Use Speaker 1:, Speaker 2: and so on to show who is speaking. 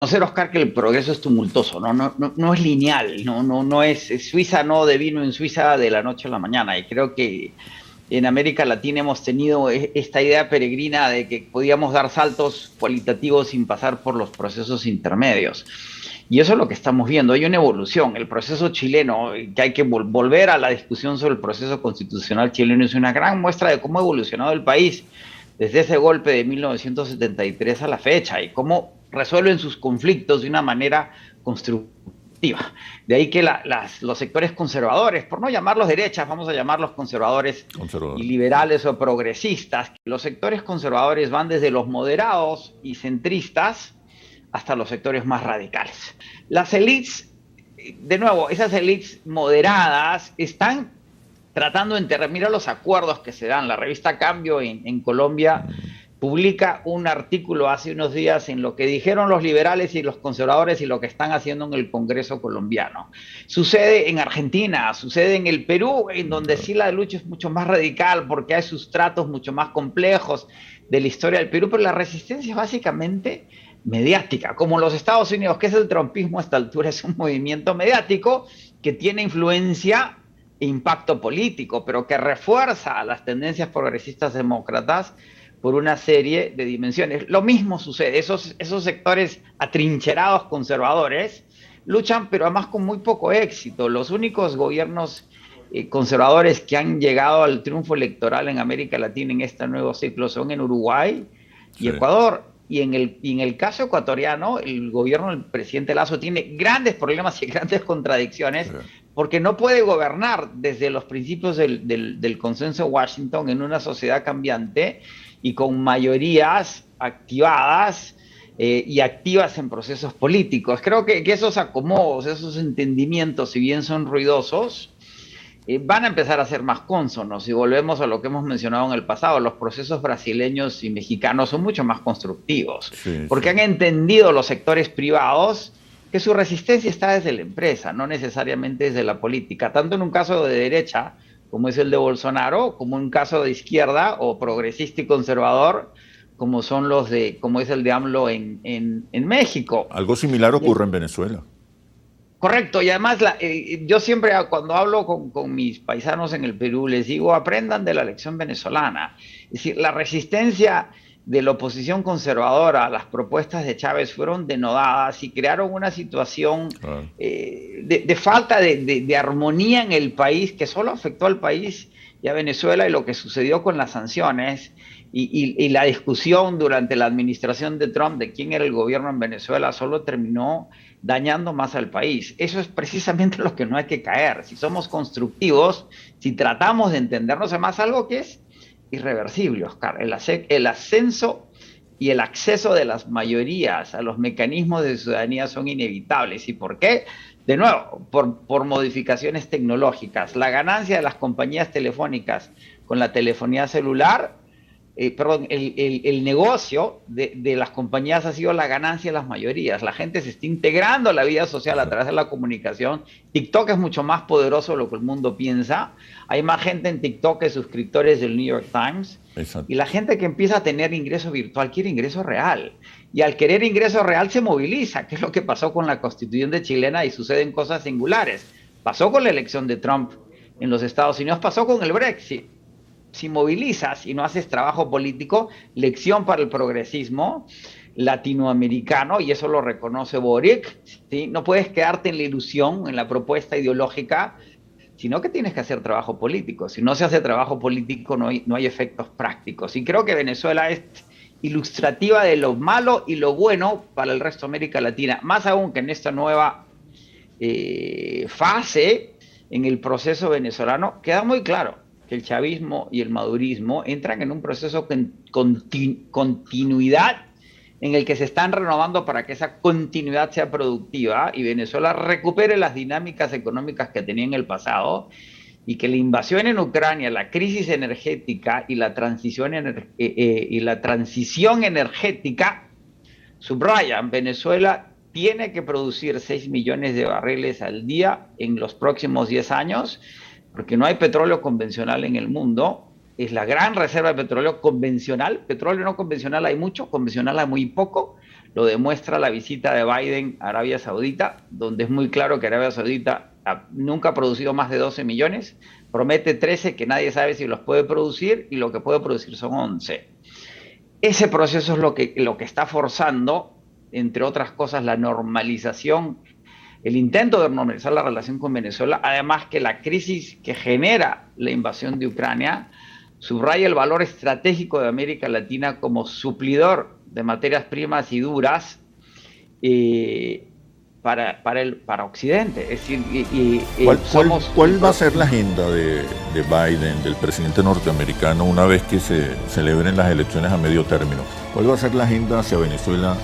Speaker 1: reconocer, Oscar, que el progreso es tumultuoso, no es lineal, no es Suiza no devino en Suiza de la noche a la mañana. Y creo que en América Latina hemos tenido esta idea peregrina de que podíamos dar saltos cualitativos sin pasar por los procesos intermedios. Y eso es lo que estamos viendo. Hay una evolución. El proceso chileno, que hay que volver a la discusión sobre el proceso constitucional chileno, es una gran muestra de cómo ha evolucionado el país desde ese golpe de 1973 a la fecha y cómo resuelven sus conflictos de una manera constructiva. De ahí que los sectores conservadores, por no llamarlos derechas, vamos a llamarlos conservadores y
Speaker 2: Conservador.
Speaker 1: liberales o progresistas, los sectores conservadores van desde los moderados y centristas hasta los sectores más radicales. Las élites, de nuevo, esas élites moderadas están tratando de entender, mira los acuerdos que se dan. La revista Cambio en Colombia publica un artículo hace unos días en lo que dijeron los liberales y los conservadores y lo que están haciendo en el Congreso colombiano. Sucede en Argentina, sucede en el Perú, en donde sí la lucha es mucho más radical porque hay sustratos mucho más complejos de la historia del Perú, pero la resistencia es básicamente mediática, como los Estados Unidos, que es el trumpismo a esta altura, es un movimiento mediático que tiene influencia e impacto político, pero que refuerza a las tendencias progresistas demócratas por una serie de dimensiones. Lo mismo sucede, esos sectores atrincherados conservadores luchan, pero además con muy poco éxito. Los únicos gobiernos conservadores que han llegado al triunfo electoral en América Latina en este nuevo ciclo son en Uruguay y
Speaker 2: Sí,
Speaker 1: Ecuador. Y en el caso ecuatoriano, el gobierno del presidente Lazo tiene grandes problemas y grandes
Speaker 2: sí.
Speaker 1: contradicciones porque no puede gobernar desde los principios del consenso de Washington en una sociedad cambiante y con mayorías activadas y activas en procesos políticos. Creo que esos acomodos, esos entendimientos, si bien son ruidosos, van a empezar a ser más cónsonos. Y volvemos a lo que hemos mencionado en el pasado, los procesos brasileños y mexicanos son mucho más constructivos,
Speaker 2: Sí,
Speaker 1: porque
Speaker 2: sí.
Speaker 1: han entendido los sectores privados que su resistencia está desde la empresa, no necesariamente desde la política, tanto en un caso de derecha, como es el de Bolsonaro, como en un caso de izquierda o progresista y conservador, como es el de AMLO en México.
Speaker 2: Algo similar
Speaker 1: Y,
Speaker 2: ocurre en Venezuela.
Speaker 1: correcto, y además yo siempre cuando hablo con mis paisanos en el Perú les digo, aprendan de la lección venezolana. Es decir, la resistencia de la oposición conservadora a las propuestas de Chávez fueron denodadas y crearon una situación
Speaker 2: Claro.
Speaker 1: de falta de armonía en el país que solo afectó al país y a Venezuela, y lo que sucedió con las sanciones y la discusión durante la administración de Trump de quién era el gobierno en Venezuela solo terminó dañando más al país. Eso es precisamente lo que no hay que caer. Si somos constructivos, si tratamos de entendernos, además algo que es irreversible, Oscar, el ascenso y el acceso de las mayorías a los mecanismos de ciudadanía son inevitables. ¿Y por qué? De nuevo, por modificaciones tecnológicas. La ganancia de las compañías telefónicas con la telefonía celular, perdón, el negocio de las compañías ha sido la ganancia de las mayorías. La gente se está integrando a la vida social a través de la comunicación. TikTok es mucho más poderoso de lo que el mundo piensa. Hay más gente en TikTok que suscriptores del New York Times. Y la
Speaker 2: Exacto.
Speaker 1: gente que empieza a tener ingreso virtual quiere ingreso real. Y al querer ingreso real se moviliza, que es lo que pasó con la constituyente chilena, y suceden cosas singulares. Pasó con la elección de Trump en los Estados Unidos, pasó con el Brexit. Si movilizas y no haces trabajo político, lección para el progresismo latinoamericano, y eso lo reconoce Boric, ¿sí? No puedes quedarte en la ilusión, en la propuesta ideológica, sino que tienes que hacer trabajo político. Si no se hace trabajo político, no hay efectos prácticos. Y creo que Venezuela es ilustrativa de lo malo y lo bueno para el resto de América Latina, más aún que en esta nueva fase en el proceso venezolano, queda muy claro que el chavismo y el madurismo entran en un proceso de continuidad en el que se están renovando para que esa continuidad sea productiva y Venezuela recupere las dinámicas económicas que tenía en el pasado, y que la invasión en Ucrania, la crisis energética y la transición energética subrayan, Venezuela tiene que producir 6 millones de barriles al día en los próximos 10 años, porque no hay petróleo convencional en el mundo. Es la gran reserva de petróleo convencional. Petróleo no convencional hay mucho, convencional hay muy poco. Lo demuestra la visita de Biden a Arabia Saudita, donde es muy claro que Arabia Saudita nunca ha producido más de 12 millones, promete 13 que nadie sabe si los puede producir y lo que puede producir son 11. Ese proceso es lo que está forzando, entre otras cosas, la normalización, el intento de normalizar la relación con Venezuela, además que la crisis que genera la invasión de Ucrania subraya el valor estratégico de América Latina como suplidor de materias primas y duras para Occidente. Es decir,
Speaker 2: ¿Cuál va a ser la agenda de Biden, del presidente norteamericano, una vez que se celebren las elecciones a medio término? ¿Cuál va a ser la agenda hacia Venezuela